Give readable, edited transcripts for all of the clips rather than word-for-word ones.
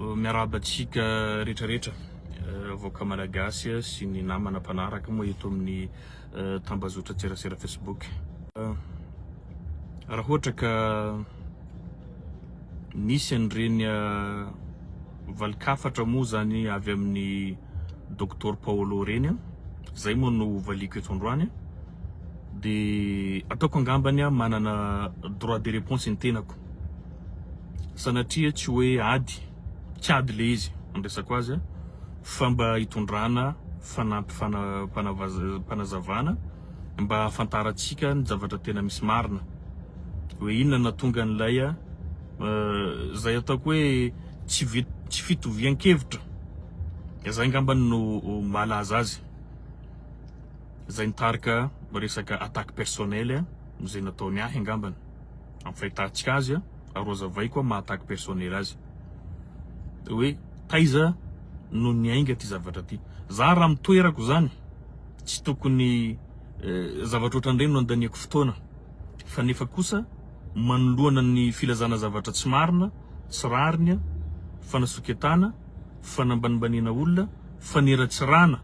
miarabatsika rehetrarehetra voaka malagasy sy ny namana mpanaraka moa eto amin'ny tambazotra tserasera Facebook. Raha ohatra ka nisy an'ireny valikafatra moa zany avy amin'ny Dr Paolo reny, zay moa no valiko eto androany, de ataoko angambany manana droit de réponse ny tenako sanatria tsy hoe tsy ady le izy andresako azy fa mba hitondrana fanazavana mba ahafantarantsika ny zavatra tena misy marina hoe inona natonga an'ilay zay ataoko hoe tsy fitovian-kevitra, zay angambany no malaza azy, zay nitarika resaka attaque personnelle zay nataony ahy angambany amin'ny fahitatsika azy arozavay koa ma-attaque personnelle azy hoe taiza no niainga ty zavatra ty. Za raha mitoerako zany tsy tokony zavatra ohatran'ireny no andaniako fotoana, fa nefa kosa manoloana ny filazana zavatra tsy marina, tsy rariny, fanasoketana, fanambanimbanina olona, faneratsirana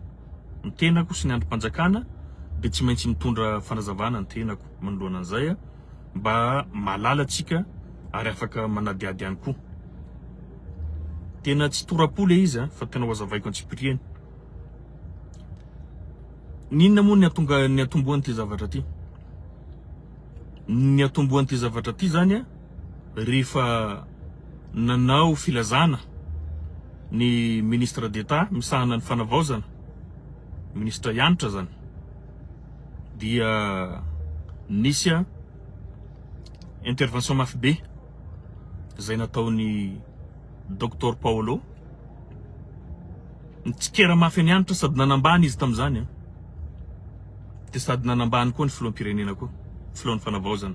ny tenako sy ny androm-panjakana, de tsy maintsy mitondra fanazavana ny tenako manoloana an'izay mba malala tsika ary afaka manadiady ihany koa. Tena tsy torapo le izy fa tena hoazavaiko antsipiriany. Ninona moa ny atomboany ty zavatra ty? Ny atomboany ty zavatra ty zany rehefa nanao filazana ny ministre d'État misahana ny fanavaozana, ministre Yantra zany, dia nisy intervention mafy be zay nataony Dr Paolo, nitsikera mafy ny Yantra sady nanambany izy tam'izany de sady nanambany koa ny filoham-pirenena koa, filohan'ny fanavaozana.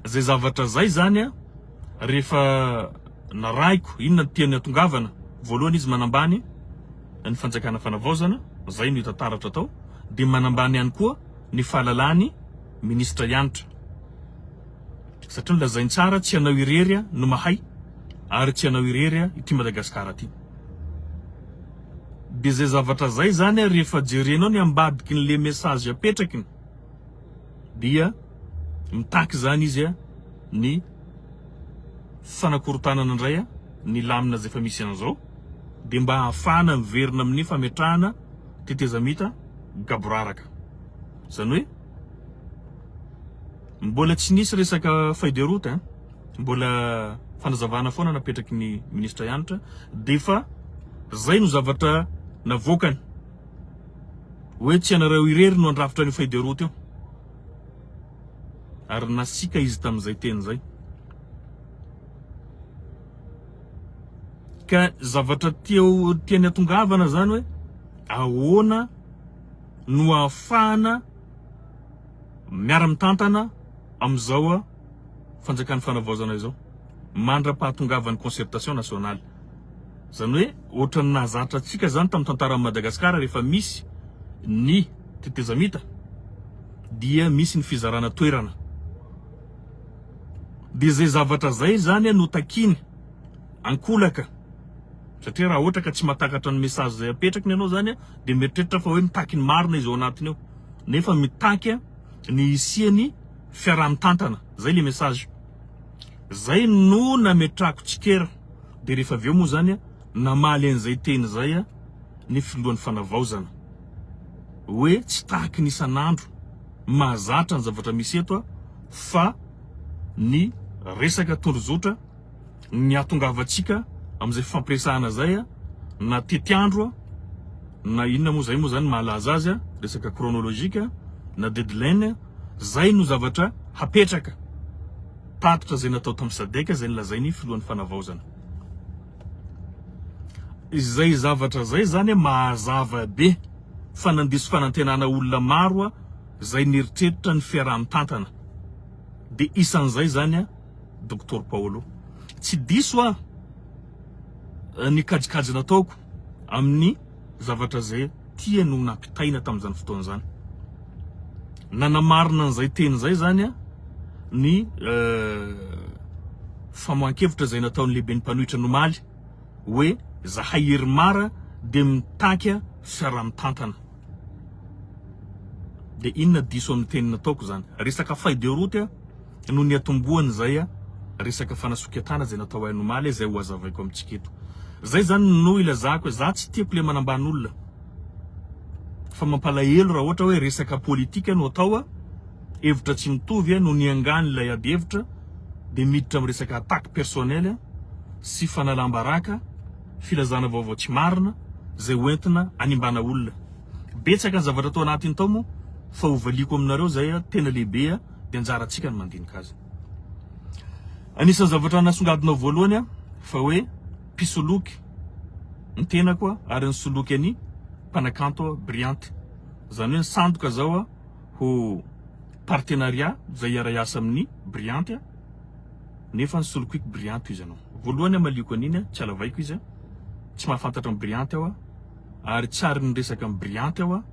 Zay zavatra zay zany rehefa naraiko inona tiany atongavana, voalohany izy manambany ny fanjakana fanavaozana, zay no hitantaratra tao, de manambany ihany koa ny fahalalany ministre Yantra, satria lazainy tsara tsy anao irery no mahay ary tsy anao irery ity Madagasikara ty. De zay zavatra zay zany rehefa jerenao ny ambadiky n'le message apetrakiny dia mitaky zany izy ny fanakorotanana indray ny lamina zay fa misy an'izao, de mba ahafahana miverina amin'ny fametrahana tetezamita gaboraraka. Zany hoe mbola tsy nisy resaka feuille de route mbola fanazavana foana napetraky ny ministre Yantra, de fa zay no zavatra navokany hoe tsy anareo irery no andrafitra ny feuille de route io, ary nasika izy tam'izay teny zay. Ka zavatra tiany atongavana zany hoe ahoana no ahafahana miara-mitantana am'izao fanjakan'ny fanavaozana izao, mandra-pahatongavany concertation nationale. Zany hoe ohatrany nahazatra atsika zany tamin'ny tantaran'i Madagasikara rehefa misy ny tetezamita dia misy ny fizarana toerana, de zay zavatra zay zany no takiny ankolaka, satria raha ohatra ka tsy mahatakatra ny message zay apetrakiny ianao zany de mieritreritra fa hoe mitaky ny marina izy ao anatiny ao, nefa mitaky ny isiany fiaraha-mitantana, zay le message zay no nametrako tsikera. De rehefa aveo moa zany namaly an'izay teny zay ny filohan'ny fanavaozana hoe tsy tahaky ny isan'andro mahazatra ny zavatra misy eto fa ny resaka tondrozotra ny atongavatsika am'izay fampiresahana zay na tetiandro na inona moa zay moa zany mahalaza azy resaka chronologique na deadline, zay no zavatra hapetraka tatitra zay natao tamin'ny sadeka zay nilazainy filohan'ny fanavaozana. Izay zavatra zay zany mahazava be fa nandiso fanantenana olona maro zay nieritreritra ny fiaraha-mitantana, de isan'izay zany Dr Paolo. Tsy diso ny kajikajy nataoko amin'ny zavatra zay tia no nampitaina tamin'izany fotoana zany. Nanamarina an'izay teny zay zany ny famohan-kevitra zay nataon'ny lehiben'ny mpanohitra nomaly hoe zahay hery mara de mitanka fiaraha-mitantana. De inona diso amin'ny teny nataoko zany? Resaka fahadiaroty no ny atomboany zay resaka fanasoketana zay natao anomaly zay ho azavaiko amintsika eto. Zay zany no ilazako za tsy tiako le manambany olona. Fa mampalahelo raha ohatra hoe resaka politika no atao hevitra tsy mitovy no niangany ilay ady hevitra de miditra amin'ny resaka attaque personnelle sy fanalambaraka, filazana vaovao tsy marina zay hoentina animbana olona. Betsaka ny zavatra atao anatiny tao moa fa hovaliko aminareo zay tena lehibe de anjaratsika ny mandinika azy. Anisan'ny zavatra nasongadinao voalohany fa hoe pisoloky ny tena koa ary ny soloky any mpanakanto Brianty. Zany hoe sandoka zao ho partenariat zay iara-iasa amin'ny Brianty nefa ny solokiako Brianty izy anao. Voalohany maliko an'iny tsy alavaiko izy tsy mahafantatra ny Brianty aho ary tsary ny resaka amin'ny Brianty aho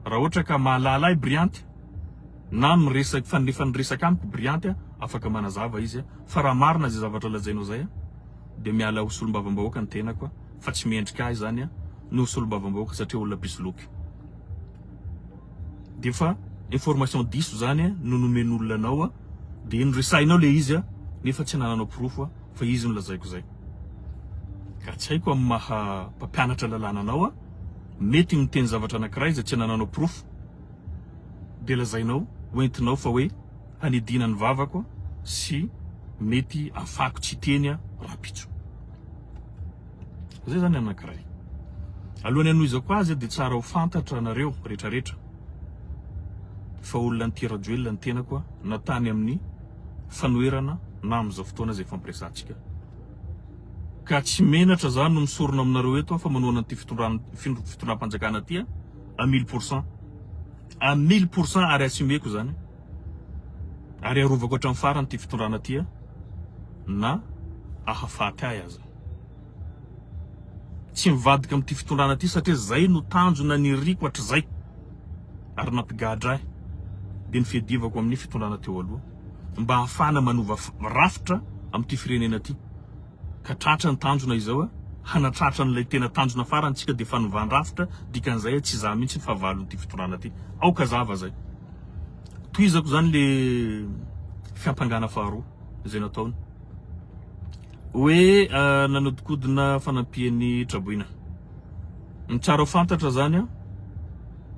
raha ohatra ka mahalala Brianty na miresaka fanefa ny resaka amiko Brianty afaka manazava izy fa raha marina zay zavatra lazainao zay de miala ho solombavambahoaka ny tenako fa tsy mendrika ahy zany no solombavambahoaka satria olona pisoloky. De fa information diso zany no nomen'olona anao de noresahinao le izy nefa tsy nananao proof fa izy no lazaiko zay. Ka tsy haiko amin'ny maha mpampianatra lalàna anao mety miteny zavatra anankiray zay tsy nananao proof de lazainao hoentinao fa hoe hanidina ny vavako sy mety afako tsy teny rapitso. Zay zany anankiray. Alohan'ny anohizako azy de tsara ho fantatra anareo rehetrarehetra fa olona ny tirajoelona ny tenako natany amin'ny fanoherana na amin'izao fotoana zay fampiresantsika. Ka tsy menatra zany no misorona aminareo eto fa manoana an'ity fitondram-panjakana ty à 1000%. À 1000% ary assumeko zany. Ary arovako hatramin'ny farany ty fitondrana ty na ahafaty ahy aza. Tsy mivadika amin'ity fitondrana ty satria zay no tanjona niriko hatrizay ary nampigadra ahy de ny fiadivako amin'ny fitondrana teo aloha mba hafana manova rafitra amin'ity firenena ty. Ka tratra ny tanjona izao hanatratra n'ilay tena tanjona farantsika de fanovàn-drafitra dikan'izay tsy za mihitsy ny fahavalon'ity fitondrana ty. Aoka zava zay. Toizako zany le fiampangana faharoa zay nataony. Hoe nanodikodina fanampian'ny Traboina. Ny tsara ho fantatra zany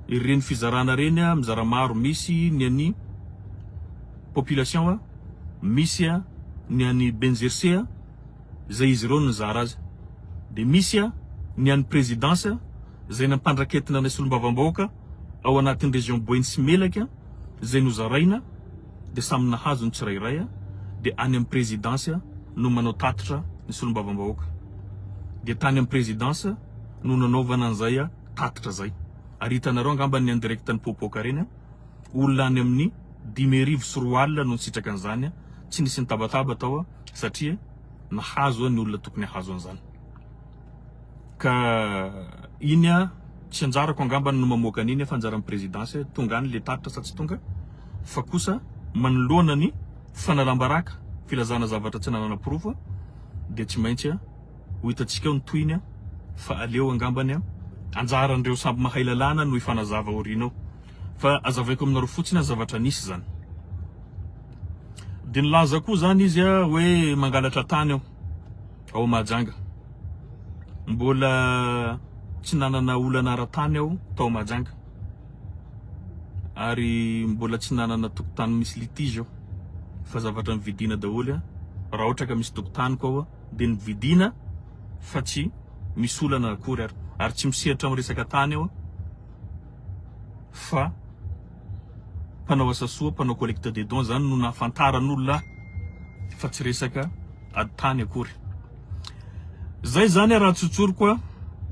ireny fizarana reny mizara maro misy ny an'ny population misy ny an'ny Benjerse zay izy ireo nizara azy de misy ny an'ny présidence zay nampandraketina ny solombavambahoaka ao anatin'ny région Boeny sy Melaka zay nozaraina de samy nahazo ny tsirairay de any amin'ny présidence no manao tatitra ny solombavambahoaka de tany amin'ny présidence no nanaovana an'izay tatitra zay. Ary hitanareo angamba ny indirecta ny popoka reny olona any amin'ny 10,000 sy 4 alina no nisitraka an'izany tsy nisy nitabataba tao satria nahazo ny olona tokony hahazo an'izany. Ka iny tsy anjarako angamba no mamoaka an'iny fa anjaran'ny présidence tonga any le tatitra sa tsy tonga fa kosa manoloana ny fanalambaraka filazana zavatra tsy nanana proof de tsy maintsy ho hitantsika ny toiny fa aleo angambany anjaran'ireo samby mahay lalàna no ifanazava orinao fa azavaiko aminareo fotsiny zavatra nisy zany. De nilaza koa zany izy hoe mangalatra tany ao Mahajanga. Mbola tsy nanana olana ara-tany tao Mahajanga. Ary mbola tsy nanana tokotany misy litige fa zavatra nividina daholo raha ohatra ka misy tokotany koa de nividina fa tsy misy olana akory ary tsy misehatra amin'ny resaka tany fa mpanao asa soa mpanao collecte des dons zany no nahafantaran'olona fa tsy resaka ady tany akory. Zay zany raha tsotsoriko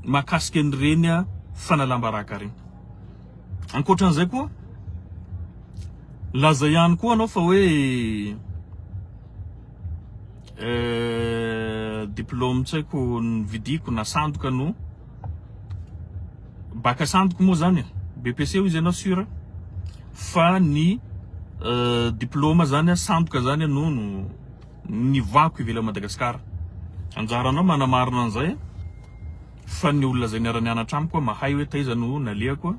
mahakasika an'ireny fanalambaraka reny. Ankoatran'izay koa laza ihany koa anao fa hoe diplôme tsy haiko nividiko na sandoka no baka sandoka moa zany BPC izy ianao sura fa ny diplôme zany sandoka zany no nivoako ivelany Madagasikara Anjaranao manamarina an'izay fa ny olona zay niara-nianatra amiko mahay hoe taiza no naliako,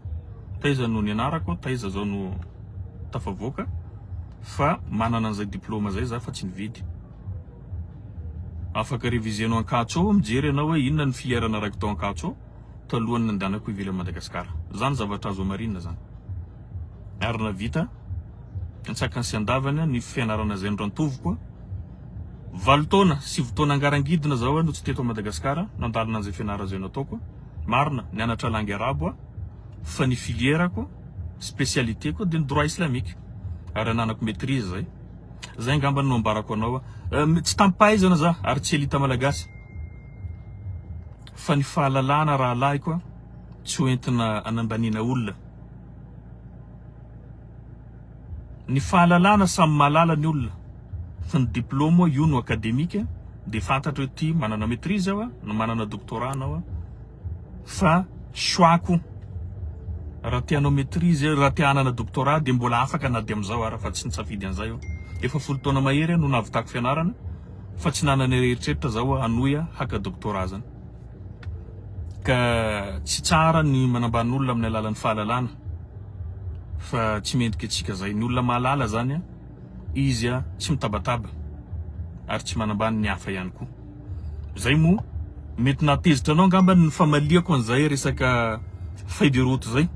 taiza no nianarako, taiza zao no tafavoaka, fa manana an'izay diplôma zay za fa tsy nividy. Afaka révisenao Ankatso mijery ianao hoe inona ny filièrana raiky tao Ankatso talohan'ny nandehanako ivelany Madagasikara. Zany zavatra azo marina zany. Ary navita nitsaka sy andavana ny fianarana zay norantoviko 8 taona, 7 taona angarangidina zao no tsy teto Madagasikara, nandalina an'izay fianarana zay nataoko. Marina, nianatra langue arabe fa ny filièrako, spécialitéko dia ny droit islamique. Ary ananako maîtrise zay. Zay ngamba no ambarako anao. Tsy tampaizana za ary tsy elita malagasy. Fa ny fahalalana raha laiko tsy hoentina anambanina olona. Ny fahalalana samy mahalala ny olona. Fa ny diplôma io no akademika dia fantatra hoe ty manana maîtrise aho, no manana doctorat anao. Fa choix-ko raha tianao maîtrise, raha tia hanana doctorat dia mbola afaka na dia amin'izao ara fa tsy nisafidy an'izay aho. Efa 10 taona mahery no navitako fianarana fa tsy nanana eritreretra zao hanoya haka doctorat zany. Ka tsy tsara ny manambany olona amin'ny alalan'ny fahalalana fa tsy mendrika antsika zay. Ny olona mahalala zany izy tsy mitabataba ary tsy manambany ny hafa ihany koa. Zay moa mety natezitra anao ngamba ny famaliako an'izay resaka feuille de route zay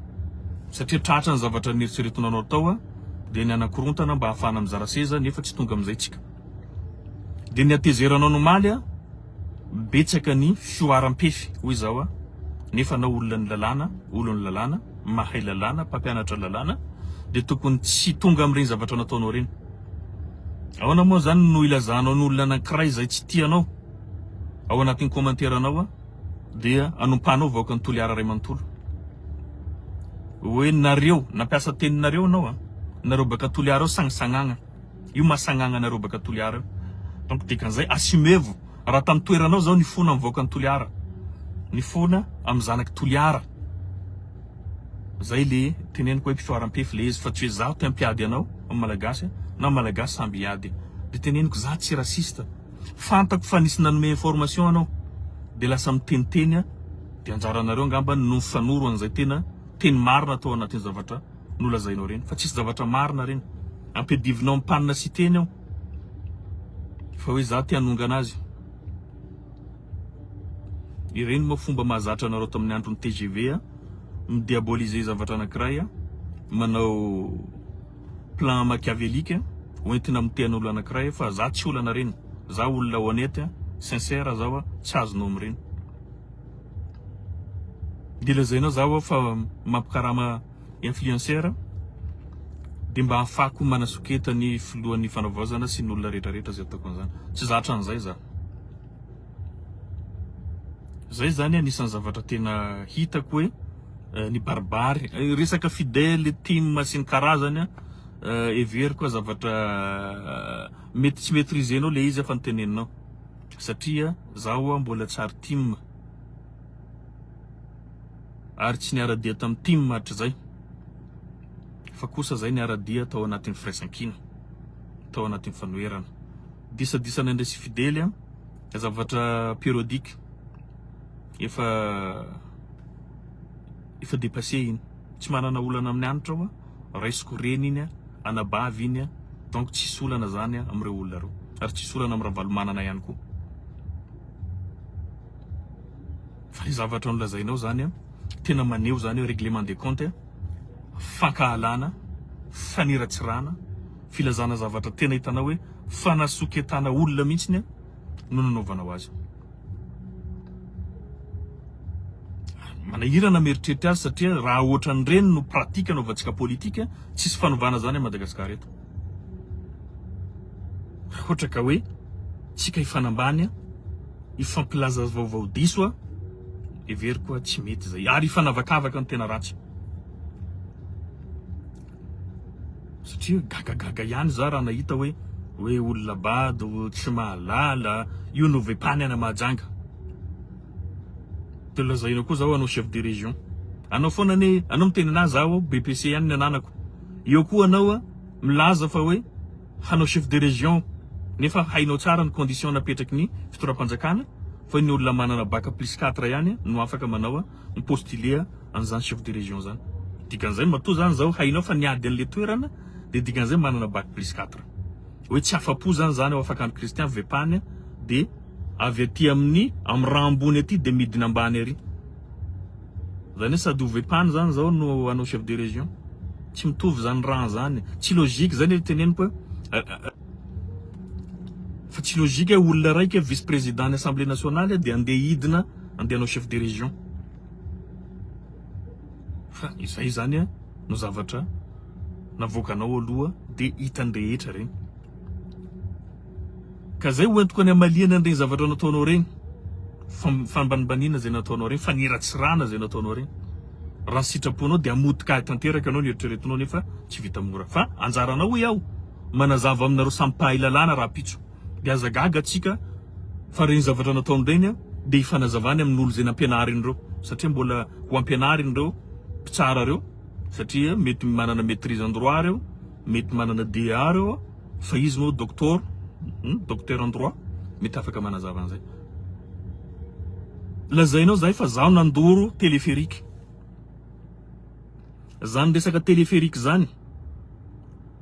satria tratra ny zavatra nieritreretinao anao tao dia ny anakorontana mba hahafahana mizara seza nefa tsy tonga amin'izay tsika. Dia ny atezeranao nomaly betsaka ny fioaram-pefy hoy zao nefa anao olona ny lalàna, olon'ny lalàna, mahay lalàna, mpampianatra lalàna dia tokony tsy tonga amin'ireny zavatra nataonao reny. Ahoana moa zany no ilazanao ny olona anankiray izay tsy tianao ao anatin'ny commentaire-anao dia anompanao vaoaka ny toliara ray manontolo. Hoe nareo nampiasa teninareo anao nareo baka toliara ao sagnasagnana. Io mahasagnana nareo baka toliara. Donc dikan'izay asimevo raha tamin'ny toeranao zao nifona mivoaka ny toliara. Nifona amin'ny zanaky toliara. Zay le teneniko hoe mpifaram-pefy le izy fa tsy hoe zaho te hampiady anao amin'ny malagasy na malagasy samby hiady. Dia teneniko za tsy rasista. Fantako fa nisy nanome information anao dia lasa miteniteny dia anjaranareo ngamba no mifanoro an'izay tena teny marina tao anatin'ny zavatra nolazainao reny fa tsisy zavatra marina reny. Ampedivinao ampanina sy teny ao fa hoe za te hanonga anazy. Ireny moa fomba mahazatra anareo tamin'ny andron'ny TGV midiaboliser zavatra anankiray manao plan machiavélique hoentina miten'olo anankiray fa za tsy olana reny. Za olona honnête sincère zao tsy azonao amin'ireny. Dia lazainao zao fa mampikarama influenceur dia mba ahafahako manasoketa ny filohan'ny fanavaozana sy ny olona rehetrarehetra zay ataoko an'izany. Tsy zatra an'izay za. Zay zany anisan'ny zavatra tena hitako hoe ny baribary resaka fidèle team sy ny karazany everiko zavatra mety tsy maîtrisenao le izy fa niteneninao satria zaho mbola tsary team ary tsy niara-dia tamin'ny team hatrizay fa kosa zay niara-dia tao anatin'ny firaisankina tao anatin'ny fanoherana disadisana indray sy fidèle zavatra périodique efa dépassé iny tsy manana olana amin'ny anitra ao raisiko reny iny anabavy iny donc tsisy olana zany amin'ireo olona reo ary tsisy olana amin'ny raha valomanana ihany koa. Fa ny zavatra nolazainao zany tena maneho zany hoe règlement des comptes fankahalana, faniratsirana, filazana zavatra tena hitanao hoe fanasoketana olona mihitsy no nanaovanao azy. Manahirana mieritreritra azy satria raha ohatran'ireny no pratika anaovantsika politika tsisy fanovana zany Madagasikara eto. Ohatra ka hoe tsika hifanambany ifampilaza vaovao diso everiko tsy mety zay ary ifanavakavaka ny tena ratsy. Satria gagagaga ihany za raha nahita hoe olona bado tsy mahalala io no vepany ana mahajanga. Dia lazainao koa zao anao chef de région. Anao foana anao miteny anazy zaho BPC ihany ny ananako. Eo koa anao milaza fa hoe hanao chef de région nefa hainao tsara ny condition napetraky ny fitoram-panjakana fa ny olona manana bac plus 4 ihany no afaka manao ny postuler an'izany chef de région zany. Dikan'izay matoa zany zao hainao fa niady an'le toerana de dikan'izay manana bac plus 4. Hoe tsy afapo zany ao afaka andro Christian Vepany de avy aty amin'ny raha ambony aty de midina ambany ary. Zany sady ho Vepany zany zao no anao chef de région. Tsy mitovy zany raha zany. Tsy logique zany le teneniko. Fa tsy logique olona raiky vice-président l'Assemblée nationale de andeha hidina andeha anao chef de région. Fa izay zany no zavatra navoakanao aloha de hitandrehetra regny. Ka zay hoentiko any amaliana an'ireny zavatra nataonao regny. Fambanimbanina zay nataonao regny, faniratsirana zay nataonao regny. Raha sitraponao de amodika tanteraka anao ny eritreretinao nefa tsy vita mora. Fa anjaranao hoe aho manazava aminareo samy mpahay lalàna raha pitso. De azagaga atsika fa regny zavatra nataony regny de ifanazavany amin'olo zay nampianarin reo satria mbola ho ampianarin reo mpitsara reo satria mety manana maîtrise en droit reo, mety manana DEA reo fa izy moa docteur en droit mety afaka manazava an'izay. Lazainao zay fa zaho nandoro téléphérique. Zany resaka téléphérique zany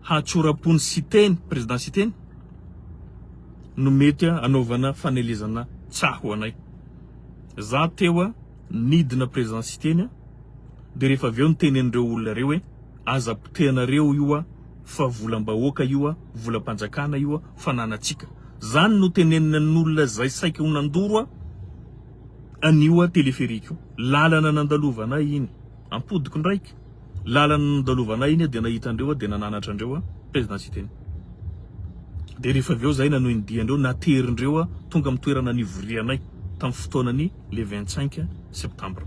hatsorapony siteny président siteny no mety anaovana fanelezana tsaho anay. Za teo nidina président siteny de rehefa avy eo nitenen'ireo olona reo hoe aza potehanareo io fa volam-bahoaka io volam-panjakana io fananatsika. Zany no tenenina n'olona zay saika ho nandoro anio téléphérique io. Lalana nandalovana iny ampodiko ndraiky. Lalana nandalovana iny de nahitandreo de nananatra andreo président siteny. De rehefa avy eo zay nano indiandreo naterindreo tonga amin'ny toerana nivorianay tamin'ny fotoanany le 25 septembre.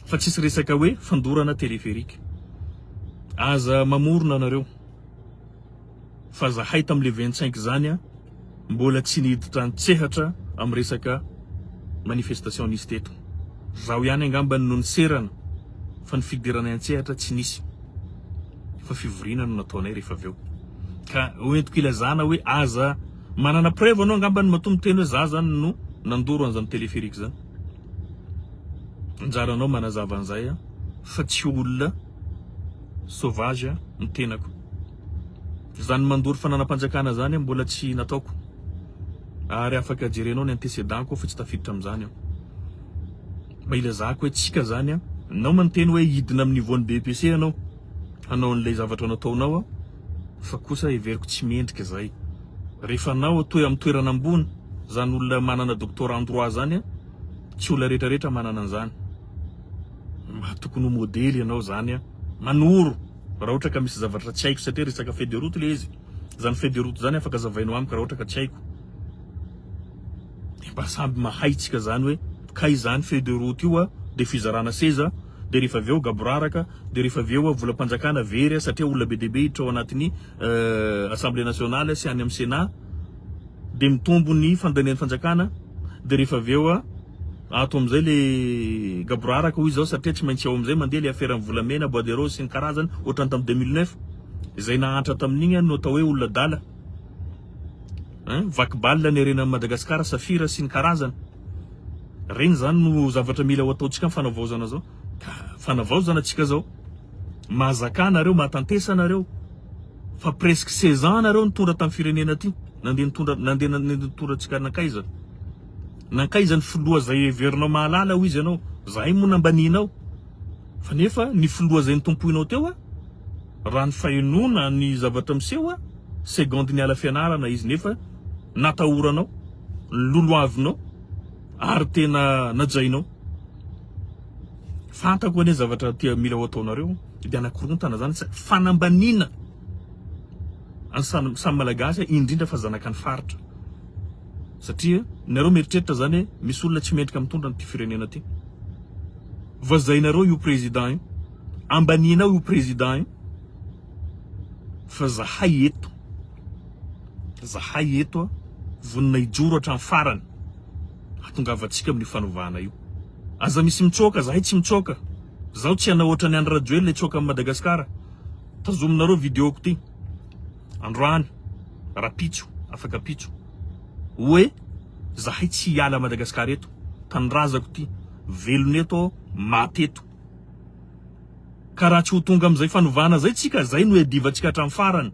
Fa tsisy resaka hoe fandorana téléphérique. Aza mamorona anareo. Fa zahay tamin'le 25 zany mbola tsy niditra antsehatra amin'ny resaka manifestation nisy teto. Zaho ihany angamba no niserana fa ny fidiranay antsehatra tsy nisy. Fa fivoriana no nataonay rehefa avy eo. Ka hoentiko ilazana hoe aza manana preuve anao angamba ny matombo teny hoe za zany no nandoro an'izany téléphérique zany. Anjaranao manazava an'izay fa tsy olona sauvage ny tenako. Zany mandoro fananam-panjakana zany mbola tsy nataoko. Ary afaka jerenao ny antécédent-ko fa tsy tafiditra amin'izany aho. Mba ilazako hoe tsika zany nao manteny hoe hidina amin'ny niveau ny BPC anao an'ilay zavatra nataonao fa kosa everiko tsy mendrika zay. Rehefa anao toy amin'ny toerana ambony zany olona manana doctorat en droit zany tsy olona rehetrarehetra manana an'izany. Tokony ho modely anao zany manoro raha ohatra ka misy zavatra tsy haiko satria resaka feuille de route le izy. Zany feuille de route zany afaka zavainao amiko raha ohatra ka tsy haiko. De mba samby mahay tsika zany hoe kay zany feuille de route io de fizarana seza de rehefa avy eo gaboraraka de rehefa avy eo volam-panjakana very satria olona be dehibe hiditra ao anatin'ny Assemblée nationale sy any amin'ny Sénat de mitombo ny fandanian'ny fanjakana de rehefa avy eo ato am'izay le gaboraraka hoy zao satria tsy maintsy ao am'izay mandeha le affaire amin'ny volamena bois de rose sy ny karazany ohatrany tamin'ny 2009 izay nahantra tamin'igny no atao hoe olona dala. Vakibalina ny arena Madagasikara safira sy ny karazany. Regny zany no zavatra mila ho ataontsika amin'ny fanavaozana zao. Fanavaozana tsika zao mahazaka nareo mahatantesa nareo fa presque 16 ans nareo nitondra tamin'ny firenena aty nandeha nitondra tsika nankaiza. Nankaiza ny filoha zay heverinao mahalala ho izy ianao. Zahay moa nambaninao. Fa nefa ny filoha zay nitompoinao teo raha ny fahenona ny zavatra miseho segondy ny ala fianarana izy nefa natahoranao, loloavinao ary tena najainao. Fantako ane zavatra tia mila ho ataonareo de anakorontana zany fanambanina samy malagasy indrindra fa zanaka ny faritra. Satria nareo mieritreritra zany misy olona tsy mendrika mitondra ny firenena ty. Vazainareo io président io, ambaninao io président io. Fa zahay eto vonina ijoro hatramin'ny farany hatongavatsika amin'ny fanovana io. Aza misy mitsoka zahay tsy mitsoka. Zaho tsy ana ohatra ny Andry Rajoelina le tsoka amin'ny Madagasikara. Tazominareo vidéoko ty. Androany, Rapitso, afaka pitso hoe zahay tsy hiala Madagasikara eto, tanindrazako ty velona eto maty eto. Ka raha tsy ho tonga am'izay fanovana zay tsika, zay no edivantsika hatramin'ny farany,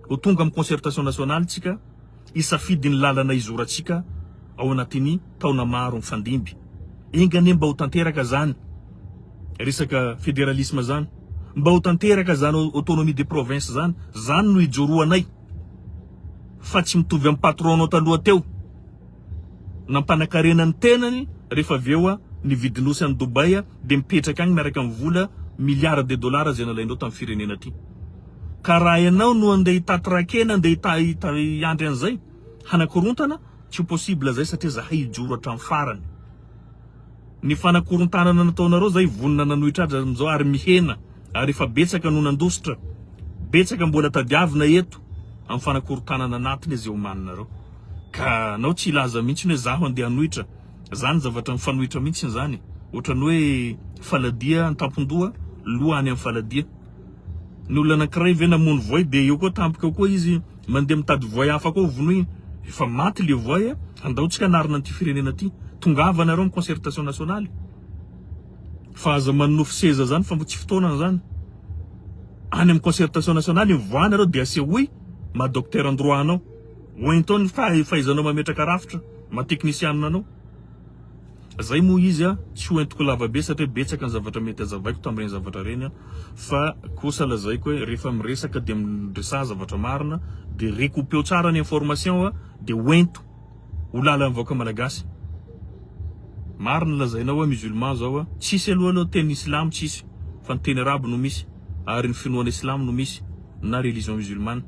ho tonga amin'ny concertation nationale tsika, isafidy ny lalana izorantsika ao anatin'ny taona maro mifandimby. Engany mba ho tanteraka zany resaka fédéralisme zany, mba ho tanteraka zany autonomie des provinces zany no ijoroanay, fa tsy mitovy amin'ny patronao taloha teo nampanakarena ny tenany rehefa aveo nividinosy any Dubai de mipetraka agny miaraka amin'ny vola milliards de dollars zay nalainao tamin'ny firenena ty. Ka raha ianao no andeha hitatrakena, andeha hiandry an'izay hanakorontana, tsy possible zay satria zahay ijoro hatramin'ny farany. Ny fanakorontanana nataonareo zay vonona nanohitra azy amizao ary mihena, ary efa betsaka no nandositra, betsaka mbola tadiavina eto amin'ny fanakorontanana anatiny izay omaninareo. Ka nao tsy ilaza mihitsy hoe zaho andeha hanohitra, zany zavatra mifanohitra mihitsy zany, ohatrany hoe faladia an-tampon-doha loha any amin'ny faladia. Ny olona anankiray ve namono voay de eo koa tampoka koa izy mandeha mitady voay hafa koa vonoy, efa maty le voay, andaotsika narina an'ity firenena ty, tongava nareo amin'ny concertation nationale. Fa aza manofy seza zany fa tsy fotoana zany. Any amin'ny concertation nationale mivoanareo de aseho hoe ma docteur en droit anao, oentao ny fahaizanao mametraka rafitra, ma technician anao. Zay moa izy tsy hoentiko lava be satria betsaka ny zavatra mety azavaiko tamin'ireny zavatra reny, fa kosa lazaiko hoe rehefa miresaka de miresaha zavatra marina de recoupeo tsara ny information de hoento ho lala amin'ny vahoaka malagasy. Marina lazainao hoe musulman zao tsisy aloha teny islam tsisy, fa ny teny arabe no misy, ary ny finoana islam no misy na religion musulmane.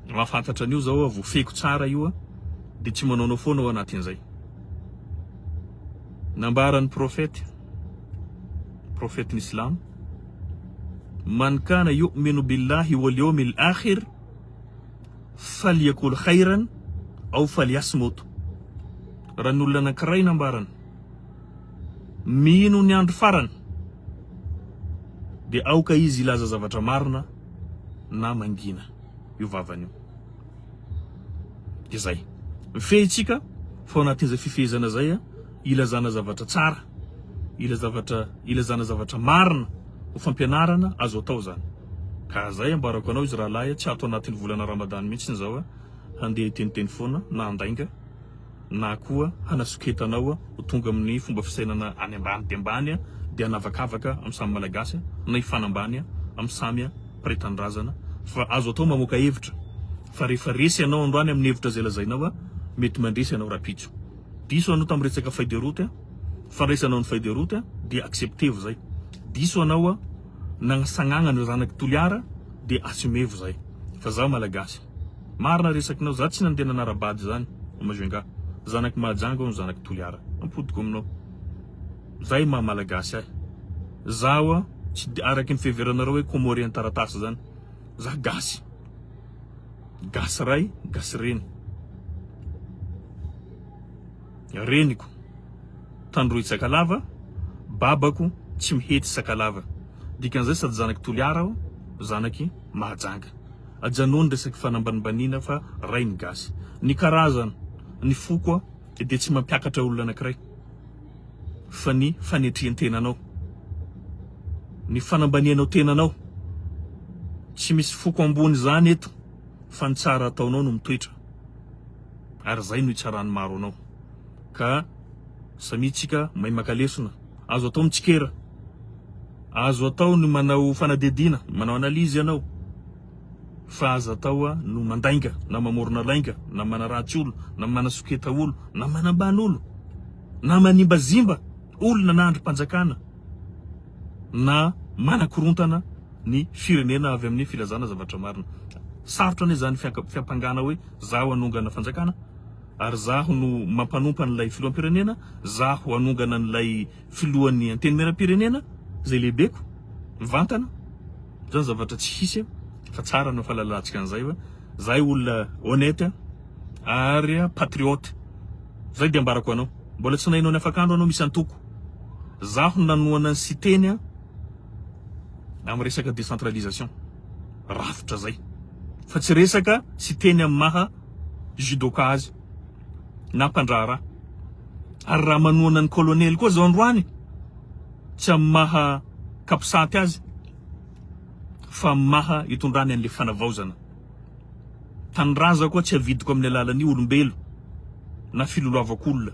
Mahafantatra an'io zao voafeko tsara io de tsy manaonao foana ao anatin'izay. Nambaran'ny prophète l'islam, man kana yu'minu billahi wal yawmil akhir falyakul khairan aw falyasmut. Raha ny olona anankiray nambarana mino ny andro farany de aoka izy ilaza zavatra marina na mangina io vavany io. De zay mifehitsika fa anatin'izay fifehezana zay ilazana zavatra tsara, ilazana zavatra marina ho fampianarana azo atao zany. Ka zay ambarako anao izy rahalahy, tsy ato anatin'ny volana Ramadan mihitsy zao handeha hiteniteny foana na andainga na koa hanasoketanao ho tonga amin'ny fomba fisainana any ambany de ambany de hanavakavaka amin'ny samy malagasy na hifanambany amin'ny samy mpiray-tanindrazana. Fa azo atao mamoaka hevitra, fa rehefa resy ianao androany amin'ny hevitra zay lazainao mety mandresy ianao rapitso. Diso anao tamin'ny resaka feuille de route, fa resanao ny feuille de route de acceptevo zay. Diso anao nagnasagnana ny zanaky toliara de assumevo zay. Fa zaho malagasy marina resakinao, za tsy nandeha nanarabady zany majoenga, zanaky mahajanga no zanaky toliara, ampodiko aminao. Zay maha malagasy ahy. Zaho tsy araky ny fiheveranareo hoe komorian taratasy zany, za gasy. Gasy ray, gasy reny. Reniko tandroy sakalava, babako tsy mihety sakalava. Dikan'izay sady zanaky toliara aho, zanaky mahajanga. Ajanony resaky fanambanimbanina fa ray ny gasy. Ny karazana, ny foko de tsy mampiakatra olona anankiray, fa ny fanetrehan-tenanao, ny fanambanianao tenanao. Tsy misy foko ambony zany eto, fa ny tsara ataonao no mitoetra. Ary zay no itsaran'ny maro anao. Ka samitsika mahay makalesona, azo atao mitsikera, azo atao no manao fanadedina, manao analizy ianao, fa azo atao no mandainga na mamorona lainga na manaratsy olo na manasoketa olo na manambany olo na manimbazimba olona na androm-panjakana na manakorontana ny firenena avy amin'ny filazana zavatra marina. Sarotra ane zany fiampangana hoe zaho anongana fanjakana, ary zaho no mampanompa an'ilay filoham-pirenena, zaho anongana an'ilay filohan'ny antenimieram-pirenena zay lehibeko mivantana. Zany zavatra tsy hisy, fa tsara no fahalalantsika an'izay zay olona honnête ary patriote. Zay de ambarako anao, mbola tsy nahinao ny afakandro anao misy antoko. Zaho nanoana ny siteny amin'ny resaka décentralisation, rafitra zay. fa tsy resaka sy teny amin'ny maha judoka azy na mpandrara. Ary raha manoana ny colonel koa zao androany tsy amin'ny maha kapisaty azy fa maha itondrany an'le fanavaozana. Tanindrazana koa tsy avidiko amin'ny alalan'ny olombelo na filoloavak'olona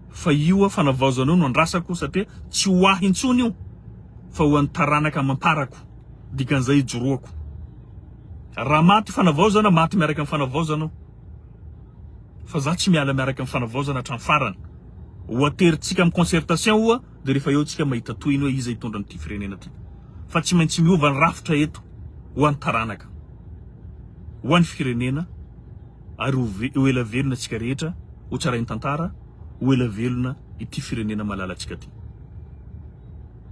fa io fanavaozana io no andrasako satria tsy ho ahy intsony io fa ho an'ny taranaka mamparako dikan'izay ijoroako. Raha maty fanavaozana maty miaraka amin'ny fanavaozana fa za tsy miala miaraka amin'ny fanavaozana hatramin'ny farany. Ho aterintsika amin'ny concertation hoa dia rehefa eo tsika mahita tohiny hoe iza hitondra n'ity firenena ty. Fa tsy maintsy miova ny rafitra eto ho an'ny taranaka, ho an'ny firenena, ary ho ela velona tsika rehetra, ho tsarain'ny tantara, ho ela velona ity firenena malala tsika ty.